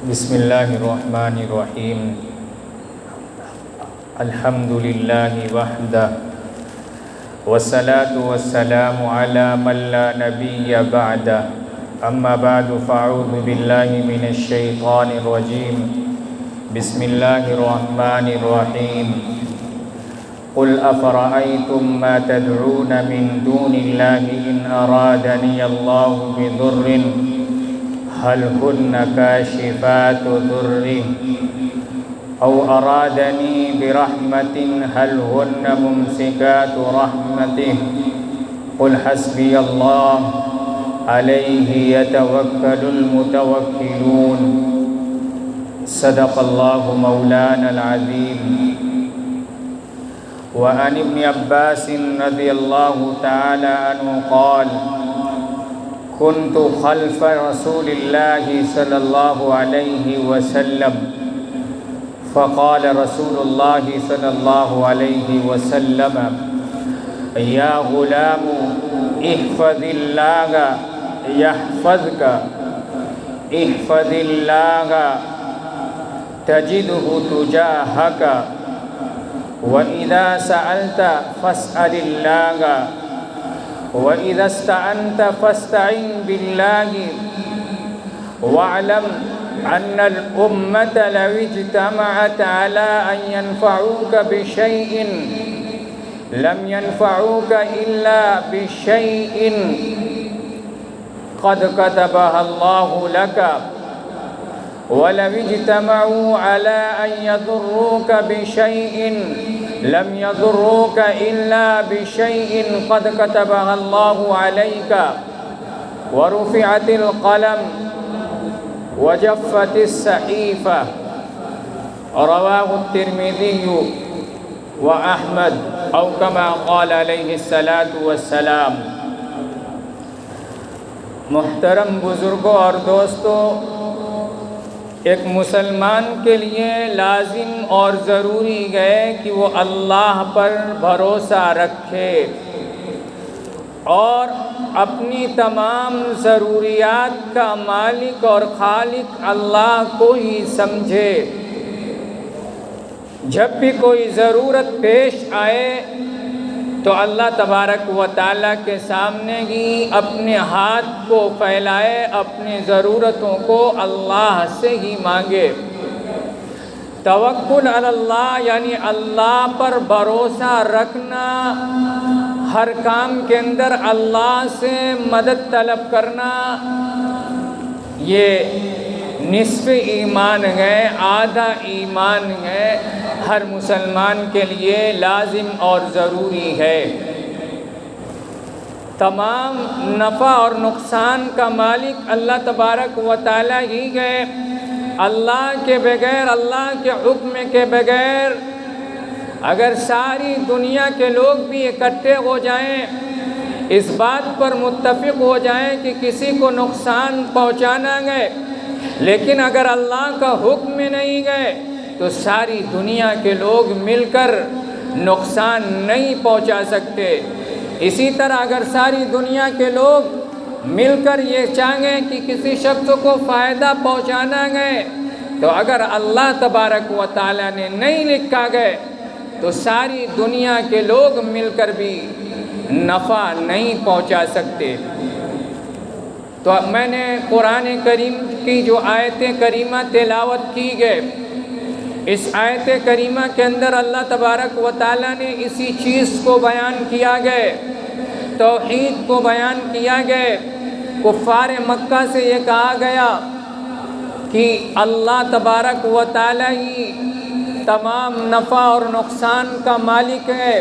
بسم اللہ الرحمن الرحیم الحمد للہ وحدہ والصلاة والسلام علی من لا نبی بعدہ اما بعد فاعوذ باللہ من الشیطان الرجیم بسم اللہ الرحمن الرحیم قل افرأیتم ما تدعون من دون اللہ ان ارادنی اللہ بضر هل هن كاشفات ضره أو أرادني برحمة هل هن ممسكات رحمته قل حسبي الله عليه يتوكل المتوكلون صدق الله مولانا العظيم. وعن ابن عباس رضي الله تعالى عنه قال كنت خلف رسول الله صلى الله عليه وسلم فقال رسول الله صلى الله عليه وسلم يا غلام احفظ الله يحفظك احفظ الله تجده تجاهك وإذا سألت فاسأل الله وَإِذَا اسْتَعَنْتَ فَاسْتَعِنْ بِاللَّهِ وَاعْلَمْ أَنَّ الْأُمَّةَ لَوِ اجْتَمَعَتْ عَلَىٰ أَنْ يَنْفَعُوكَ بِشَيْءٍ لَمْ يَنْفَعُوكَ إِلَّا بِشَيْءٍ قَدْ كَتَبَهَ اللَّهُ لَكَ وَلَوِ اجْتَمَعُوا عَلَىٰ أَنْ يَضُرُّوكَ بِشَيْءٍ لم يضروك إلا بشيء قد كتبه الله عليك ورفعت القلم وجفت الصحيفة رواه الترمذي وأحمد أو كما قال عليه الصلاة والسلام. محترم بزرگوں اور دوستوں، ایک مسلمان کے لیے لازم اور ضروری ہے کہ وہ اللہ پر بھروسہ رکھے اور اپنی تمام ضروریات کا مالک اور خالق اللہ کو ہی سمجھے. جب بھی کوئی ضرورت پیش آئے تو اللہ تبارک و تعالیٰ کے سامنے ہی اپنے ہاتھ کو پھیلائے، اپنی ضرورتوں کو اللہ سے ہی مانگے. توکل علی اللہ یعنی اللہ پر بھروسہ رکھنا، ہر کام کے اندر اللہ سے مدد طلب کرنا، یہ نصف ایمان ہے، آدھا ایمان ہے، ہر مسلمان کے لیے لازم اور ضروری ہے. تمام نفع اور نقصان کا مالک اللہ تبارک و تعالیٰ ہی ہے. اللہ کے بغیر، اللہ کے حکم کے بغیر اگر ساری دنیا کے لوگ بھی اکٹھے ہو جائیں، اس بات پر متفق ہو جائیں کہ کسی کو نقصان پہنچانا ہے، لیکن اگر اللہ کا حکم میں نہیں گئے تو ساری دنیا کے لوگ مل کر نقصان نہیں پہنچا سکتے. اسی طرح اگر ساری دنیا کے لوگ مل کر یہ چاہیں کہ کسی شخص کو فائدہ پہنچانا ہے تو اگر اللہ تبارک و تعالیٰ نے نہیں لکھا گئے تو ساری دنیا کے لوگ مل کر بھی نفع نہیں پہنچا سکتے. تو میں نے قرآن کریم کی جو آیت کریمہ تلاوت کی گئے، اس آیت کریمہ کے اندر اللہ تبارک و تعالیٰ نے اسی چیز کو بیان کیا گئے، توحید کو بیان کیا گئے. کفار مکہ سے یہ کہا گیا کہ اللہ تبارک و تعالیٰ ہی تمام نفع اور نقصان کا مالک ہے.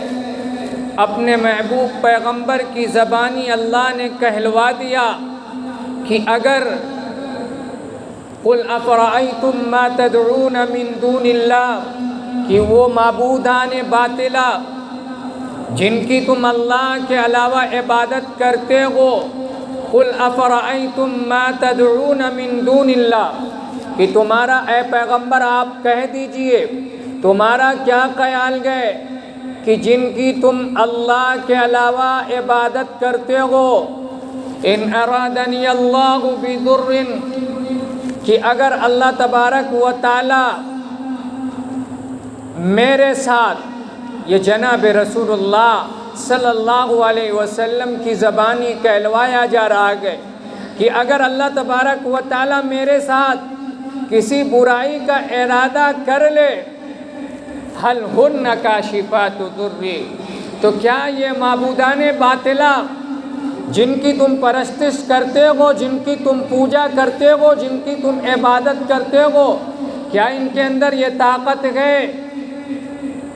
اپنے محبوب پیغمبر کی زبانی اللہ نے کہلوا دیا کہ اگر قل افرأیتم ما تدعون من دون اللہ، کہ وہ معبودان باطلہ جن کی تم اللہ کے علاوہ عبادت کرتے ہو، قل افرأیتم ما تدعون من دون اللہ، کہ تمہارا اے پیغمبر آپ کہہ دیجئے تمہارا کیا خیال ہے کہ جن کی تم اللہ کے علاوہ عبادت کرتے ہو، ان ارادنی اللہ بضر، کہ اگر اللہ تبارک و تعالی میرے ساتھ، یہ جناب رسول اللہ صلی اللہ علیہ وسلم کی زبانی کہلوایا جا رہا ہے کہ اگر اللہ تبارک و تعالی میرے ساتھ کسی برائی کا ارادہ کر لے، حل ہن کاشفات ضری، تو کیا یہ معبودان باطلہ جن کی تم پرستش کرتے ہو، جن کی تم پوجا کرتے ہو، جن کی تم عبادت کرتے ہو، کیا ان کے اندر یہ طاقت ہے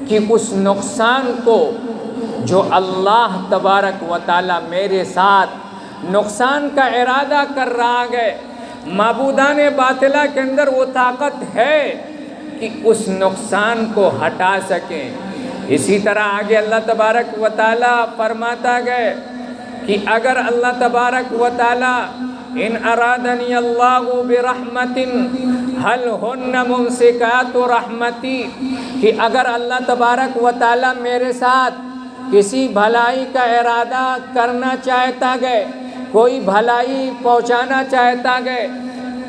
کہ اس نقصان کو جو اللہ تبارک و تعالی میرے ساتھ نقصان کا ارادہ کر رہا ہے، معبودان باطلہ کے اندر وہ طاقت ہے کہ اس نقصان کو ہٹا سکیں؟ اسی طرح آگے اللہ تبارک و تعالی فرماتا ہے کہ اگر اللہ تبارک و تعالی ان ارادنی اللہ برحمت حل ہن ممسکات رحمتی، کہ اگر اللہ تبارک و تعالی میرے ساتھ کسی بھلائی کا ارادہ کرنا چاہتا ہے، کوئی بھلائی پہنچانا چاہتا ہے،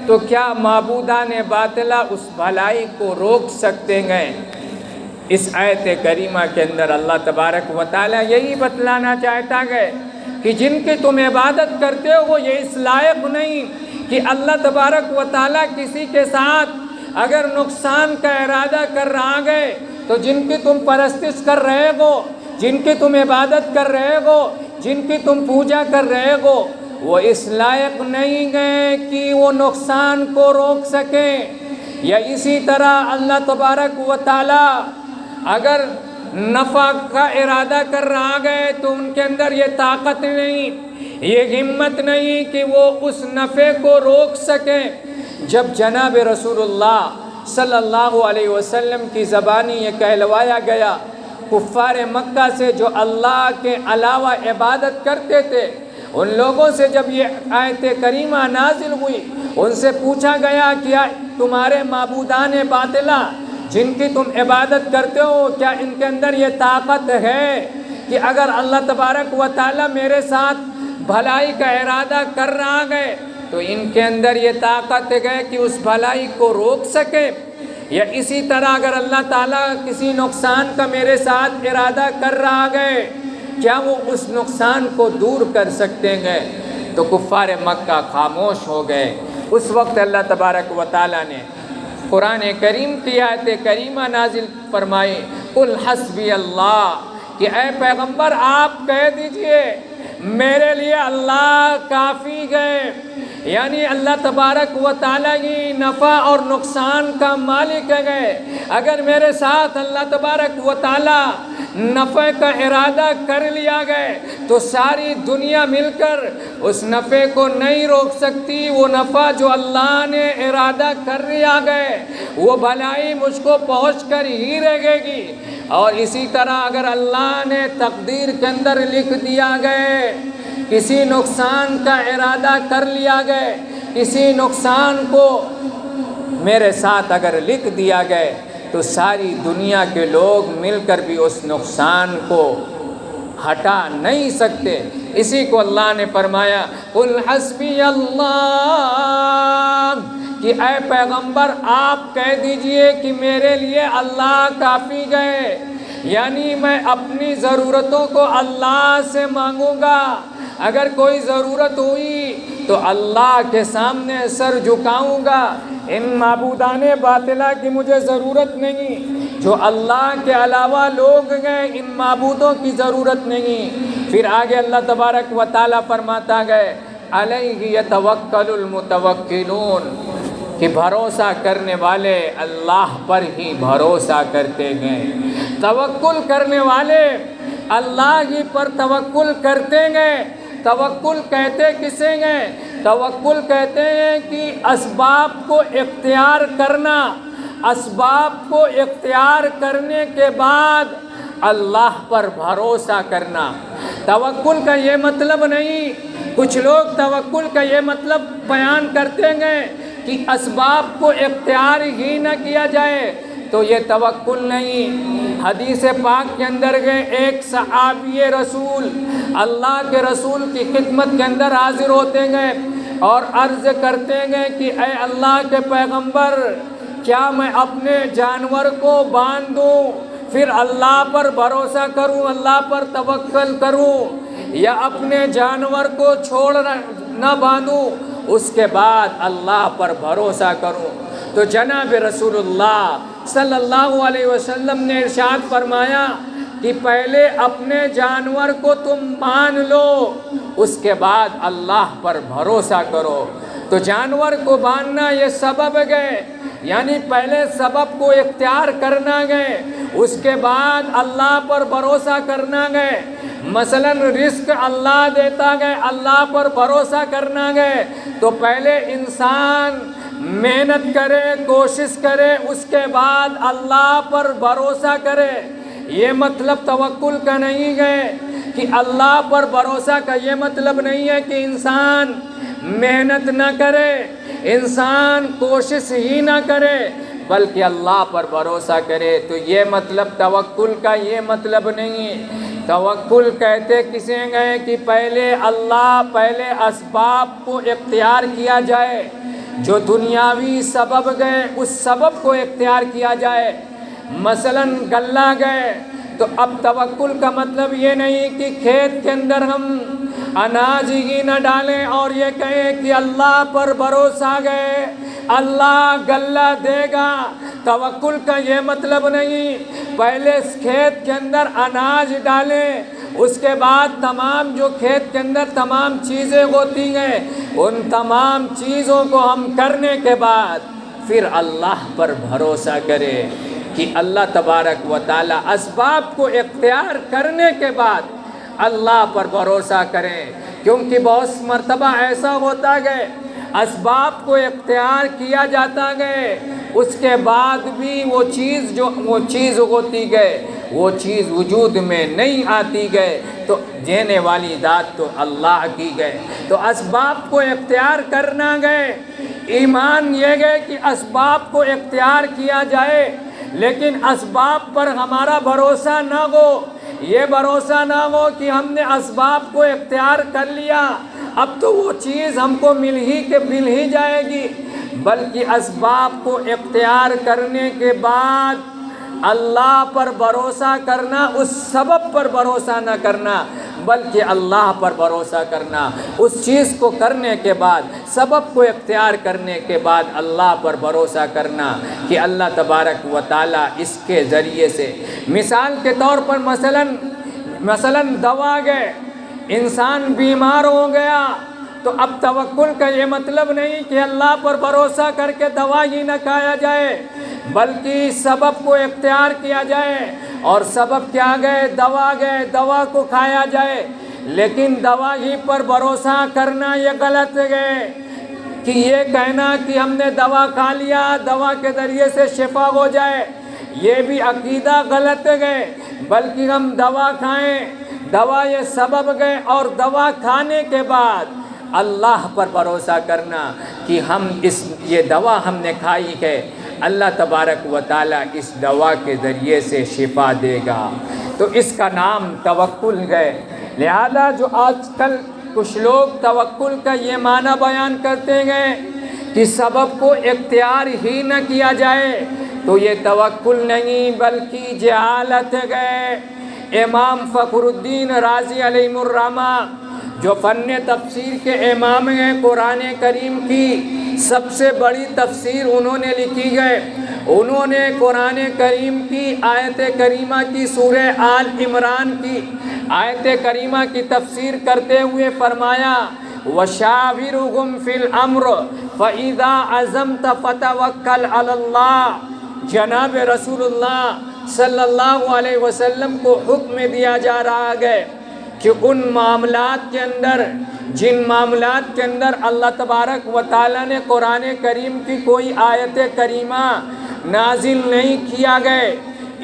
تو کیا معبودان باطلہ اس بھلائی کو روک سکتے ہیں؟ اس آیت کریمہ کے اندر اللہ تبارک و تعالی یہی بتلانا چاہتا ہے کہ جن کی تم عبادت کرتے ہو وہ یہ اس لائق نہیں کہ اللہ تبارک و تعالی کسی کے ساتھ اگر نقصان کا ارادہ کر رہا ہے، تو جن کی تم پرستش کر رہے ہو، جن کی تم عبادت کر رہے ہو، جن کی تم پوجا کر رہے ہو، وہ اس لائق نہیں گئے کہ وہ نقصان کو روک سکیں۔ یا اسی طرح اللہ تبارک و تعالی اگر نفع کا ارادہ کر رہا ہے تو ان کے اندر یہ طاقت نہیں، یہ ہمت نہیں کہ وہ اس نفع کو روک سکیں۔ جب جناب رسول اللہ صلی اللہ علیہ وسلم کی زبانی یہ کہلوایا گیا، کفار مکہ سے جو اللہ کے علاوہ عبادت کرتے تھے، ان لوگوں سے جب یہ آیت کریمہ نازل ہوئی، ان سے پوچھا گیا کیا تمہارے معبودان باطلہ جن کی تم عبادت کرتے ہو، کیا ان کے اندر یہ طاقت ہے کہ اگر اللہ تبارک و تعالی میرے ساتھ بھلائی کا ارادہ کر رہا ہے تو ان کے اندر یہ طاقت ہے کہ اس بھلائی کو روک سکے؟ یا اسی طرح اگر اللہ تعالیٰ کسی نقصان کا میرے ساتھ ارادہ کر رہا ہے، کیا وہ اس نقصان کو دور کر سکتے ہیں؟ تو کفار مکہ خاموش ہو گئے۔ اس وقت اللہ تبارک و تعالیٰ نے قرآن کریم کی آیت کریمہ نازل فرمائی، قل حسبی اللہ، کہ اے پیغمبر آپ کہہ دیجئے میرے لیے اللہ کافی ہے۔ یعنی اللہ تبارک و تعالیٰ ہی نفع اور نقصان کا مالک ہے۔ اگر میرے ساتھ اللہ تبارک و تعالیٰ نفع کا ارادہ کر لیا گئے تو ساری دنیا مل کر اس نفع کو نہیں روک سکتی۔ وہ نفع جو اللہ نے ارادہ کر لیا گئے وہ بھلائی مجھ کو پہنچ کر ہی رہے گی۔ اور اسی طرح اگر اللہ نے تقدیر کے اندر لکھ دیا گئے، کسی نقصان کا ارادہ کر لیا گئے، کسی نقصان کو میرے ساتھ اگر لکھ دیا گئے تو ساری دنیا کے لوگ مل کر بھی اس نقصان کو ہٹا نہیں سکتے۔ اسی کو اللہ نے فرمایا قل حسبی اللہ، کہ اے پیغمبر آپ کہہ دیجئے کہ میرے لیے اللہ کافی ہے۔ یعنی میں اپنی ضرورتوں کو اللہ سے مانگوں گا، اگر کوئی ضرورت ہوئی تو اللہ کے سامنے سر جھکاؤں گا۔ ان معبودان باطلہ کی مجھے ضرورت نہیں، جو اللہ کے علاوہ لوگ ہیں ان معبودوں کی ضرورت نہیں۔ پھر آگے اللہ تبارک و تعالیٰ فرماتا ہے علیہ یتوکل المتوکلون، کہ بھروسہ کرنے والے اللہ پر ہی بھروسہ کرتے ہیں۔ توکل کرنے والے اللہ ہی پر توکل کرتے ہیں۔ توکل کہتے کسے ہیں؟ توکل کہتے ہیں کہ اسباب کو اختیار کرنا، اسباب کو اختیار کرنے کے بعد اللہ پر بھروسہ کرنا۔ توکل کا یہ مطلب نہیں، کچھ لوگ توکل کا یہ مطلب بیان کرتے ہیں کہ اسباب کو اختیار ہی نہ کیا جائے، تو یہ توکل نہیں۔ حدیث پاک کے اندر گئے ایک صحابی رسول اللہ کے رسول کی خدمت کے اندر حاضر ہوتے گئے، اور عرض کرتے گئے کہ اے اللہ کے پیغمبر، کیا میں اپنے جانور کو باندھ دوں پھر اللہ پر بھروسہ کروں، اللہ پر توکل کروں، یا اپنے جانور کو چھوڑ نہ باندھوں اس کے بعد اللہ پر بھروسہ کروں؟ تو جناب رسول اللہ صلی اللہ علیہ وسلم نے ارشاد فرمایا کہ پہلے اپنے جانور کو تم مان لو، اس کے بعد اللہ پر بھروسہ کرو۔ تو جانور کو باندھنا یہ سبب گئے، یعنی پہلے سبب کو اختیار کرنا گئے، اس کے بعد اللہ پر بھروسہ کرنا گئے۔ مثلا رزق اللہ دیتا گئے، اللہ پر بھروسہ کرنا گئے، تو پہلے انسان محنت کرے، کوشش کرے، اس کے بعد اللہ پر بھروسہ کرے۔ یہ مطلب توکل کا نہیں ہے کہ اللہ پر بھروسہ کا یہ مطلب نہیں ہے کہ انسان محنت نہ کرے، انسان کوشش ہی نہ کرے، بلکہ اللہ پر بھروسہ کرے۔ تو یہ مطلب توکل کا یہ مطلب نہیں۔ توکل کہتے کسے گئے کہ پہلے اسباب کو اختیار کیا جائے، جو دنیاوی سبب گئے اس سبب کو اختیار کیا جائے۔ مثلا غلہ گئے تو اب توکل کا مطلب یہ نہیں کہ کھیت کے اندر ہم اناج ہی نہ ڈالیں اور یہ کہیں کہ اللہ پر بھروسہ گئے، اللہ غلہ دے گا۔ توکل کا یہ مطلب نہیں، پہلے کھیت کے اندر اناج ڈالیں، اس کے بعد تمام جو کھیت کے اندر تمام چیزیں ہوتی ہیں ان تمام چیزوں کو ہم کرنے کے بعد پھر اللہ پر بھروسہ کریں کہ اللہ تبارک و تعالی اسباب کو اختیار کرنے کے بعد اللہ پر بھروسہ کریں۔ کیونکہ بہت مرتبہ ایسا ہوتا گئے اسباب کو اختیار کیا جاتا گئے، اس کے بعد بھی وہ چیز ہوتی گئے، وہ چیز وجود میں نہیں آتی گئے، تو دینے والی ذات تو اللہ کی گئے۔ تو اسباب کو اختیار کرنا گئے، ایمان یہ گئے کہ اسباب کو اختیار کیا جائے، لیکن اسباب پر ہمارا بھروسہ نہ ہو، یہ بھروسہ نہ ہو کہ ہم نے اسباب کو اختیار کر لیا اب تو وہ چیز ہم کو مل ہی جائے گی، بلکہ اسباب کو اختیار کرنے کے بعد اللہ پر بھروسہ کرنا، اس سبب پر بھروسہ نہ کرنا بلکہ اللہ پر بھروسہ کرنا، اس چیز کو کرنے کے بعد سبب کو اختیار کرنے کے بعد اللہ پر بھروسہ کرنا کہ اللہ تبارک و تعالی اس کے ذریعے سے، مثال کے طور پر مثلا دوا گئے، انسان بیمار ہو گیا تو اب توکل کا یہ مطلب نہیں کہ اللہ پر بھروسہ کر کے دوا ہی نہ کھایا جائے، بلکہ سبب کو اختیار کیا جائے، اور سبب کیا گئے دوا کو کھایا جائے، لیکن دوا ہی پر بھروسہ کرنا یہ غلط گئے کہ یہ کہنا کہ ہم نے دوا کھا لیا دوا کے ذریعے سے شفا ہو جائے، یہ بھی عقیدہ غلط گئے، بلکہ ہم دوا کھائیں، دوا یہ سبب گئے، اور دوا کھانے کے بعد اللہ پر بھروسہ کرنا کہ یہ دوا ہم نے کھائی ہے، اللہ تبارک و تعالی اس دوا کے ذریعے سے شفا دے گا، تو اس کا نام توکل ہے۔ لہذا جو آج کل کچھ لوگ توکل کا یہ معنی بیان کرتے گئے کہ سبب کو اختیار ہی نہ کیا جائے، تو یہ توکل نہیں بلکہ جہالت ہے۔ امام فخر الدین رازی علیہ الرحمہ جو فن تفسیر کے امام ہیں، قرآن کریم کی سب سے بڑی تفسیر انہوں نے لکھی ہے، انہوں نے قرآن کریم کی آیت کریمہ کی سورہ آل عمران کی آیت کریمہ کی تفسیر کرتے ہوئے فرمایا وَشَاوِرُهُمْ فِي الْأَمْرِ فَإِذَا عَزَمْتَ فَتَوَكَّلْ عَلَى اللَّهِ۔ جناب رسول اللہ صلی اللہ علیہ وسلم کو حکم دیا جا رہا ہے کہ ان معاملات کے اندر جن معاملات کے اندر اللہ تبارک و تعالیٰ نے قرآن کریم کی کوئی آیت کریمہ نازل نہیں کیا گئے،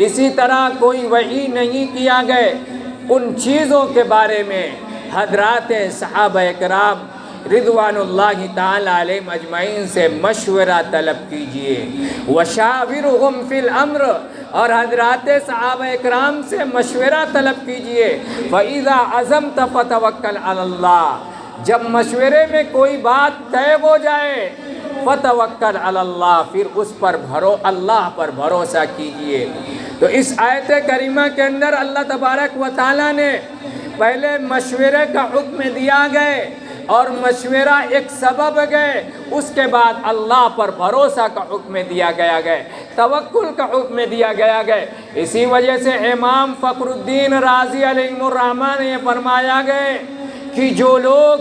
اسی طرح کوئی وحی نہیں کیا گئے، ان چیزوں کے بارے میں حضرات صحابہ کرام رضوان اللہ تعالی علیہم اجمعین سے مشورہ طلب کیجئے۔ وشاورہم فی الامر، اور حضرات صحابہ کرام سے مشورہ طلب کیجئے۔ فاذا عزمت فتوکل علی اللہ، جب مشورے میں کوئی بات طے ہو جائے فتوکل علی اللہ، پھر اس پر اللہ پر بھروسہ کیجئے۔ تو اس آیت کریمہ کے اندر اللہ تبارک و تعالیٰ نے پہلے مشورے کا حکم دیا گئے اور مشورہ ایک سبب گئے، اس کے بعد اللہ پر بھروسہ کا حکم دیا گیا گئے، توکل کا حکم دیا گیا گئے۔ اسی وجہ سے امام فخر الدین رازی علیہ الرحمٰن نے یہ فرمایا گئے کہ جو لوگ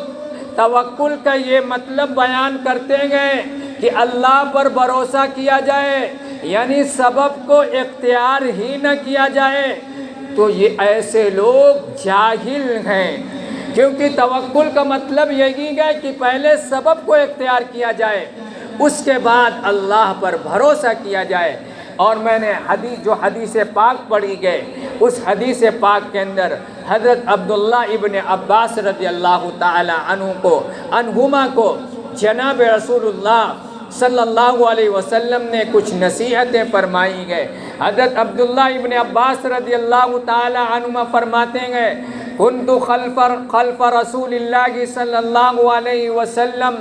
توکل کا یہ مطلب بیان کرتے گئے کہ اللہ پر بھروسہ کیا جائے، یعنی سبب کو اختیار ہی نہ کیا جائے، تو یہ ایسے لوگ جاہل ہیں، کیونکہ توکل کا مطلب یہی ہے کہ پہلے سبب کو اختیار کیا جائے، اس کے بعد اللہ پر بھروسہ کیا جائے۔ اور میں نے حدیث پاک پڑھی گئے، اس حدیث پاک کے اندر حضرت عبداللہ ابن عباس رضی اللہ تعالی عنہما کو جناب رسول اللہ صلی اللہ علیہ وسلم نے کچھ نصیحتیں فرمائی گئے۔ حضرت عبداللہ ابن عباس رضی اللہ تعالی عنہما فرماتے ہیں کنت خلف رسول اللہ صلی اللہ علیہ وسلم،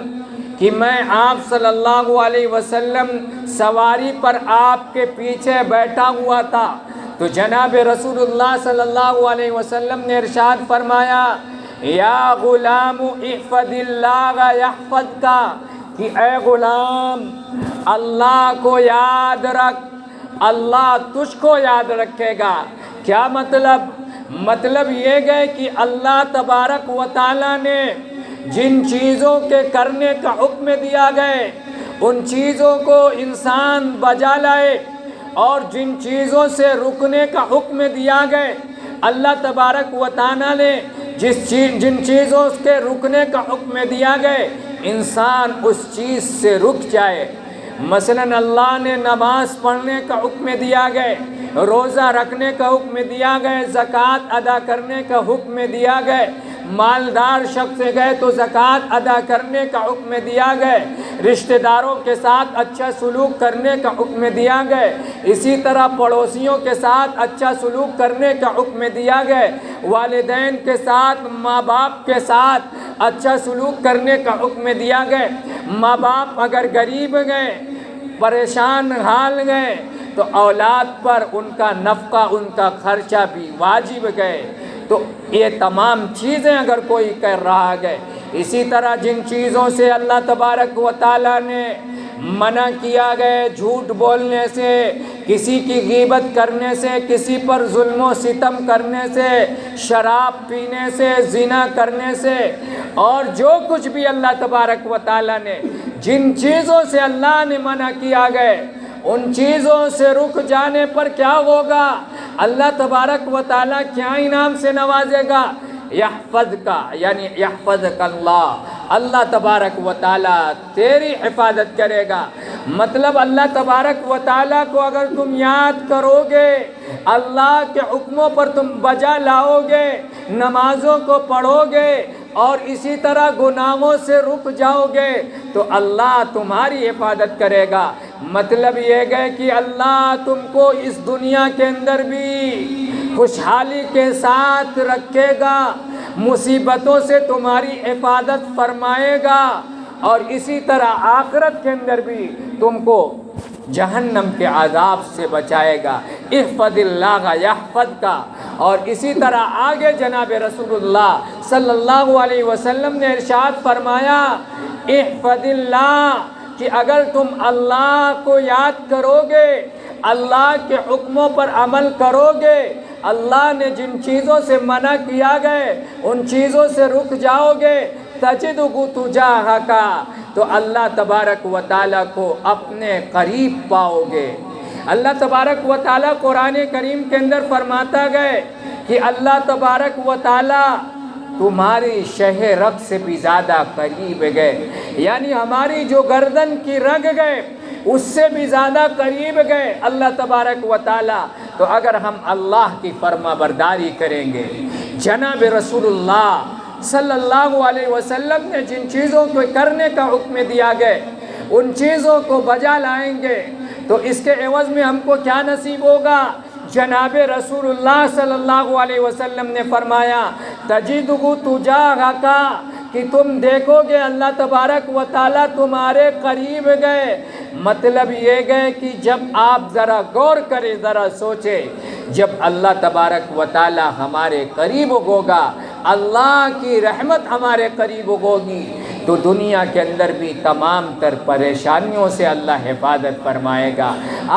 کہ میں آپ صلی اللہ علیہ وسلم سواری پر آپ کے پیچھے بیٹھا ہوا تھا، تو جناب رسول اللہ صلی اللہ علیہ وسلم نے ارشاد فرمایا یا غلام احفظ اللہ یحفظک، کہ اے غلام اللہ کو یاد رکھ، اللہ تجھ کو یاد رکھے گا۔ کیا مطلب یہ ہے کہ اللہ تبارک و تعالیٰ نے جن چیزوں کے کرنے کا حکم دیا گئے ان چیزوں کو انسان بجا لائے، اور جن چیزوں سے رکنے کا حکم دیا گئے اللہ تبارک و تعالیٰ نے جن چیزوں کے رکنے کا حکم دیا گئے انسان اس چیز سے رک جائے۔ مثلاً اللہ نے نماز پڑھنے کا حکم دیا گئے، روزہ رکھنے کا حکم دیا گئے، زکوٰۃ ادا کرنے کا حکم دیا گئے، مالدار شخص گئے تو زکوٰۃ ادا کرنے کا حکم دیا گئے، رشتہ داروں کے ساتھ اچھا سلوک کرنے کا حکم دیا گئے، اسی طرح پڑوسیوں کے ساتھ اچھا سلوک کرنے کا حکم دیا گئے، والدین کے ساتھ ماں باپ کے ساتھ اچھا سلوک کرنے کا حکم دیا گئے۔ ماں باپ اگر غریب گئے، پریشان حال گئے، تو اولاد پر ان کا نفقہ، ان کا خرچہ بھی واجب گئے۔ تو یہ تمام چیزیں اگر کوئی کر رہا ہے، اسی طرح جن چیزوں سے اللہ تبارک و تعالیٰ نے منع کیا گئے، جھوٹ بولنے سے، کسی کی غیبت کرنے سے، کسی پر ظلم و ستم کرنے سے، شراب پینے سے، زنا کرنے سے، اور جو کچھ بھی اللہ تبارک و تعالیٰ نے جن چیزوں سے اللہ نے منع کیا گئے ان چیزوں سے رک جانے پر کیا ہوگا؟ اللہ تبارک و تعالیٰ کیا انعام سے نوازے گا؟ یحفظک، یعنی یحفظک اللہ تبارک و تعالیٰ تیری حفاظت کرے گا۔ مطلب اللہ تبارک و تعالیٰ کو اگر تم یاد کرو گے، اللہ کے حکموں پر تم بجا لاؤ گے، نمازوں کو پڑھو گے اور اسی طرح گناہوں سے رک جاؤ گے تو اللہ تمہاری حفاظت کرے گا۔ مطلب یہ ہے کہ اللہ تم کو اس دنیا کے اندر بھی خوشحالی کے ساتھ رکھے گا، مصیبتوں سے تمہاری حفاظت فرمائے گا، اور اسی طرح آخرت کے اندر بھی تم کو جہنم کے عذاب سے بچائے گا۔ احفظ اللہ یحفظک۔ اور اسی طرح آگے جناب رسول اللہ صلی اللہ علیہ وسلم نے ارشاد فرمایا احفظ اللہ، کہ اگر تم اللہ کو یاد کرو گے، اللہ کے حکموں پر عمل کرو گے، اللہ نے جن چیزوں سے منع کیا گئے ان چیزوں سے رک جاؤ گے، تجدہ تجاہک، تو اللہ تبارک و تعالیٰ کو اپنے قریب پاؤ گے۔ اللہ تبارک و تعالیٰ قرآن کریم کے اندر فرماتا گئے کہ اللہ تبارک و تعالیٰ تمہاری شہ رگ سے بھی زیادہ قریب گئے، یعنی ہماری جو گردن کی رگ گئے اس سے بھی زیادہ قریب گئے اللہ تبارک و تعالیٰ۔ تو اگر ہم اللہ کی فرما برداری کریں گے، جناب رسول اللہ صلی اللہ علیہ وسلم نے جن چیزوں کو کرنے کا حکم دیا گئے ان چیزوں کو بجا لائیں گے تو اس کے عوض میں ہم کو کیا نصیب ہوگا؟ جناب رسول اللہ صلی اللہ علیہ وسلم نے فرمایا تجدہ تجاہک، کہ تم دیکھو گے اللہ تبارک و تعالیٰ تمہارے قریب گئے۔ مطلب یہ گئے کہ جب آپ ذرا غور کریں، ذرا سوچیں، جب اللہ تبارک و تعالیٰ ہمارے قریب ہوگا، اللہ کی رحمت ہمارے قریب ہوگی، تو دنیا کے اندر بھی تمام تر پریشانیوں سے اللہ حفاظت فرمائے گا۔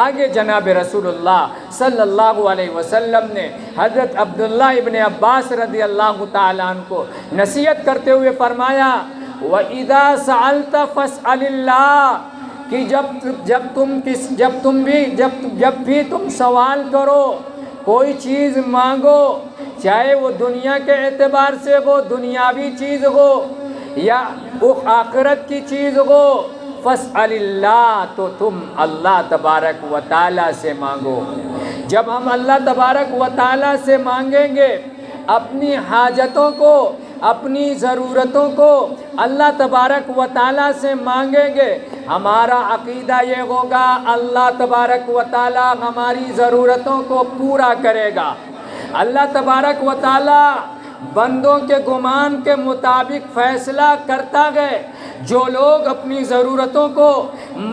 آگے جناب رسول اللہ صلی اللہ علیہ وسلم نے حضرت عبداللہ ابن عباس رضی اللہ تعالیٰ عنہ کو نصیحت کرتے ہوئے فرمایا، وَإِذَا سَأَلْتَ فَاسْأَلِ اللَّهِ، کہ جب بھی تم سوال کرو، کوئی چیز مانگو، چاہے وہ دنیا کے اعتبار سے ہو، دنیاوی چیز ہو یا آخرت کی چیز ہو، فاسأل اللہ، تو تم اللہ تبارک و تعالیٰ سے مانگو۔ جب ہم اللہ تبارک و تعالیٰ سے مانگیں گے، اپنی حاجتوں کو، اپنی ضرورتوں کو اللہ تبارک و تعالیٰ سے مانگیں گے، ہمارا عقیدہ یہ ہوگا اللہ تبارک و تعالیٰ ہماری ضرورتوں کو پورا کرے گا۔ اللہ تبارک و تعالیٰ بندوں کے گمان کے مطابق فیصلہ کرتا گئے۔ جو لوگ اپنی ضرورتوں کو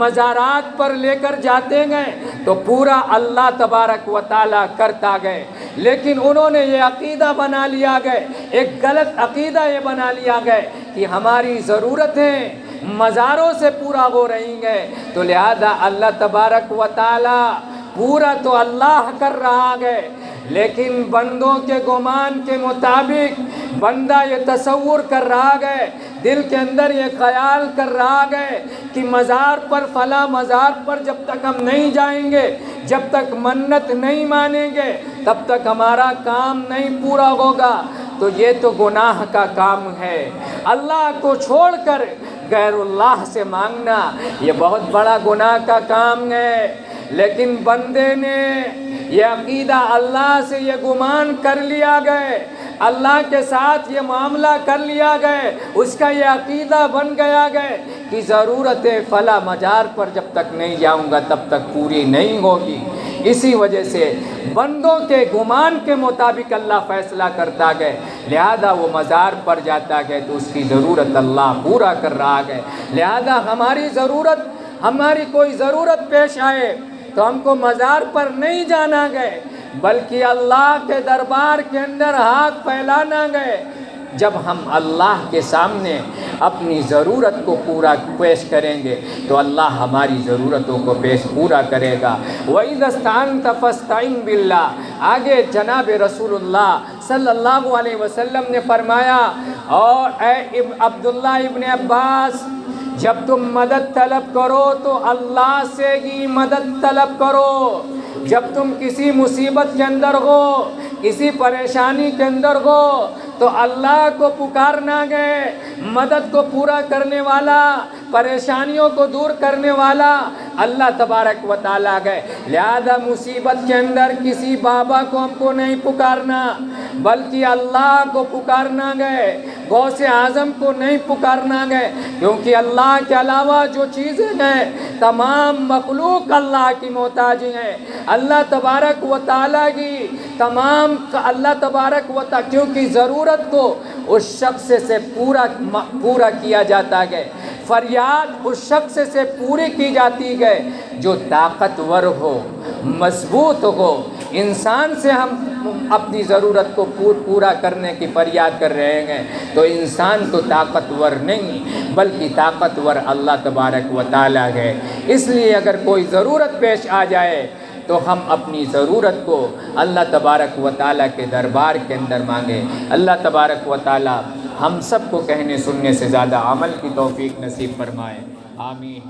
مزارات پر لے کر جاتے گئے تو پورا اللہ تبارک و تعالیٰ کرتا گئے، لیکن انہوں نے یہ عقیدہ بنا لیا گئے، ایک غلط عقیدہ یہ بنا لیا گئے کہ ہماری ضرورتیں مزاروں سے پورا ہو رہی ہیں، تو لہذا اللہ تبارک و تعالیٰ پورا تو اللہ کر رہا ہے، لیکن بندوں کے گمان کے مطابق بندہ یہ تصور کر رہا ہے، دل کے اندر یہ خیال کر رہا ہے کہ مزار پر، فلاں مزار پر جب تک ہم نہیں جائیں گے، جب تک منت نہیں مانیں گے، تب تک ہمارا کام نہیں پورا ہوگا۔ تو یہ تو گناہ کا کام ہے۔ اللہ کو چھوڑ کر غیر اللہ سے مانگنا یہ بہت بڑا گناہ کا کام ہے، لیکن بندے نے یہ عقیدہ اللہ سے یہ گمان کر لیا گئے، اللہ کے ساتھ یہ معاملہ کر لیا گئے، اس کا یہ عقیدہ بن گیا گئے کہ ضرورت فلاں مزار پر جب تک نہیں جاؤں گا تب تک پوری نہیں ہوگی۔ اسی وجہ سے بندوں کے گمان کے مطابق اللہ فیصلہ کرتا گئے، لہذا وہ مزار پر جاتا گئے تو اس کی ضرورت اللہ پورا کر رہا ہے۔ لہذا ہماری کوئی ضرورت پیش آئے تو ہم کو مزار پر نہیں جانا گئے، بلکہ اللہ کے دربار کے اندر ہاتھ پھیلانا گئے۔ جب ہم اللہ کے سامنے اپنی ضرورت کو پورا پیش کریں گے تو اللہ ہماری ضرورتوں کو پورا کرے گا۔ وَإِذَا اسْتَعَنْتَ فَاسْتَعِنْ بِاللَّهِ، آگے جناب رسول اللہ صلی اللہ علیہ وسلم نے فرمایا، اور اے عبداللہ ابن عباس، جب تم مدد طلب کرو تو اللہ سے ہی مدد طلب کرو۔ جب تم کسی مصیبت کے اندر ہو، کسی پریشانی کے اندر ہو تو اللہ کو پکارنا گئے، مدد کو پورا کرنے والا، پریشانیوں کو دور کرنے والا اللہ تبارک و تعالیٰ گئے۔ لہذا مصیبت کے اندر کسی بابا کو ہم کو نہیں پکارنا، بلکہ اللہ کو پکارنا گئے، غوث اعظم کو نہیں پکارنا گئے، کیونکہ اللہ کے علاوہ جو چیزیں ہیں تمام مخلوق اللہ کی محتاجی ہیں۔ اللہ تبارک و تعالیٰ کی تمام اللہ تبارک و تعالیٰ، کیونکہ ضرورت کو اس شخص سے پورا کیا جاتا ہے، فریاد اس شخص سے پوری کی جاتی ہے جو طاقتور ہو، مضبوط ہو۔ انسان سے ہم اپنی ضرورت کو پورا کرنے کی فریاد کر رہے ہیں تو انسان تو طاقتور نہیں بلکہ طاقتور اللہ تبارک و تعالیٰ ہے۔ اس لیے اگر کوئی ضرورت پیش آ جائے تو ہم اپنی ضرورت کو اللہ تبارک و تعالیٰ کے دربار کے اندر مانگیں۔ اللہ تبارک و تعالیٰ ہم سب کو کہنے سننے سے زیادہ عمل کی توفیق نصیب فرمائے، آمین۔